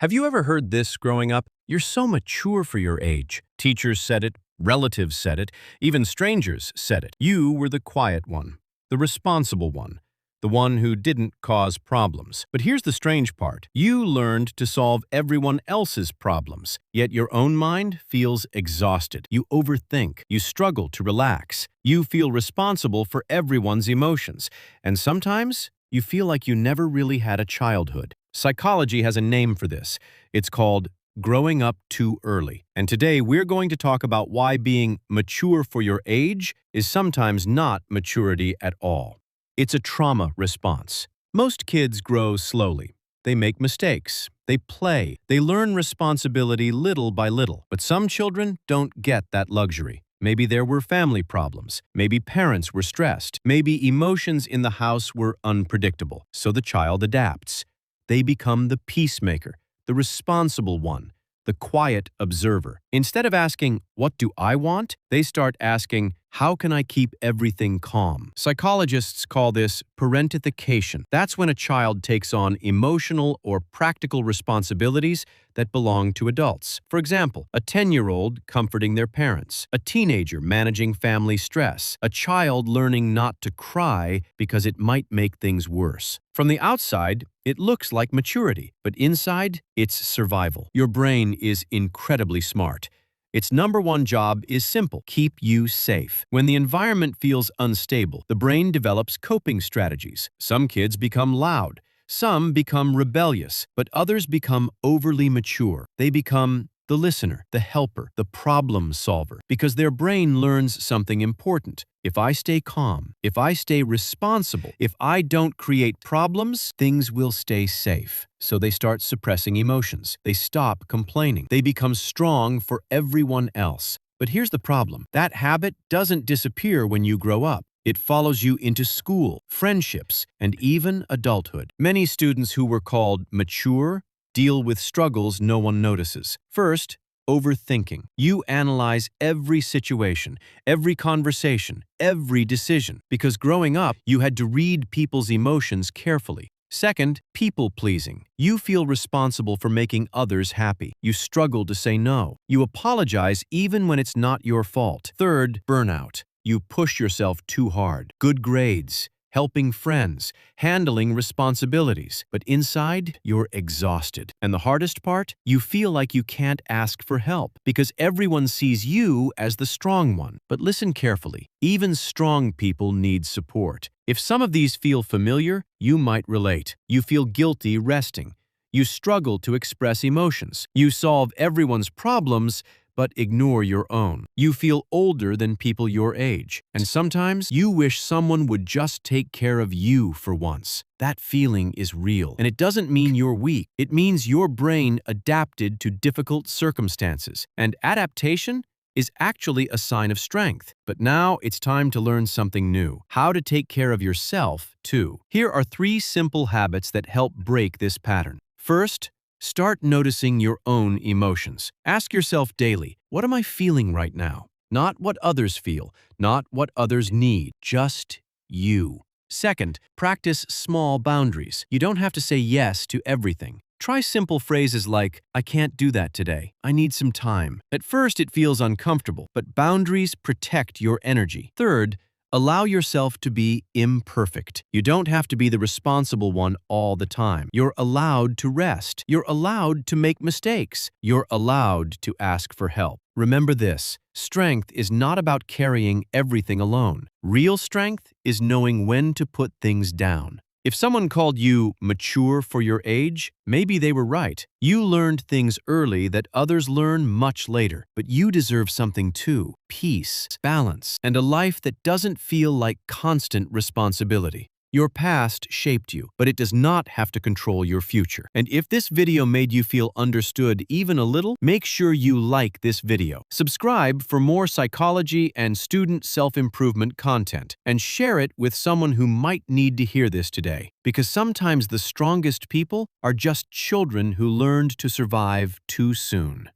Have you ever heard this growing up? You're so mature for your age. Teachers said it, relatives said it, even strangers said it. You were the quiet one, the responsible one, the one who didn't cause problems. But here's the strange part. You learned to solve everyone else's problems, yet your own mind feels exhausted. You overthink. You struggle to relax. You feel responsible for everyone's emotions. And sometimes you feel like you never really had a childhood. Psychology has a name for this. It's called growing up too early. And today we're going to talk about why being mature for your age is sometimes not maturity at all. It's a trauma response. Most kids grow slowly. They make mistakes. They play. They learn responsibility little by little. But some children don't get that luxury. Maybe there were family problems. Maybe parents were stressed. Maybe emotions in the house were unpredictable. So the child adapts. They become the peacemaker, the responsible one, the quiet observer. Instead of asking, "What do I want?" they start asking, "How can I keep everything calm?" Psychologists call this parentification. That's when a child takes on emotional or practical responsibilities that belong to adults. For example, a 10-year-old comforting their parents, a teenager managing family stress, a child learning not to cry because it might make things worse. From the outside, it looks like maturity, but inside, it's survival. Your brain is incredibly smart. Its number one job is simple: keep you safe. When the environment feels unstable, the brain develops coping strategies. Some kids become loud. Some become rebellious, but others become overly mature. They become the listener, the helper, the problem solver, because their brain learns something important. If I stay calm, if I stay responsible, if I don't create problems, things will stay safe. So they start suppressing emotions. They stop complaining. They become strong for everyone else. But here's the problem. That habit doesn't disappear when you grow up. It follows you into school, friendships, and even adulthood. Many students who were called mature deal with struggles no one notices. First, overthinking. You analyze every situation, every conversation, every decision, because growing up, you had to read people's emotions carefully. Second, people-pleasing. You feel responsible for making others happy. You struggle to say no. You apologize even when it's not your fault. Third, burnout. You push yourself too hard. Good grades, helping friends, handling responsibilities. But inside, you're exhausted. And the hardest part? You feel like you can't ask for help because everyone sees you as the strong one. But listen carefully. Even strong people need support. If some of these feel familiar, you might relate. You feel guilty resting. You struggle to express emotions. You solve everyone's problems but ignore your own. You feel older than people your age. And sometimes you wish someone would just take care of you for once. That feeling is real. And it doesn't mean you're weak. It means your brain adapted to difficult circumstances. And adaptation is actually a sign of strength. But now it's time to learn something new: how to take care of yourself, too. Here are 3 simple habits that help break this pattern. First, start noticing your own emotions. Ask yourself daily, what am I feeling right now? Not what others feel, not what others need, just you. Second, practice small boundaries. You don't have to say yes to everything. Try simple phrases like, "I can't do that today. I need some time." At first, it feels uncomfortable, but boundaries protect your energy. Third, allow yourself to be imperfect. You don't have to be the responsible one all the time. You're allowed to rest. You're allowed to make mistakes. You're allowed to ask for help. Remember this: strength is not about carrying everything alone. Real strength is knowing when to put things down. If someone called you mature for your age, maybe they were right. You learned things early that others learn much later. But you deserve something too: peace, balance, and a life that doesn't feel like constant responsibility. Your past shaped you, but it does not have to control your future. And if this video made you feel understood even a little, make sure you like this video. Subscribe for more psychology and student self-improvement content, and share it with someone who might need to hear this today. Because sometimes the strongest people are just children who learned to survive too soon.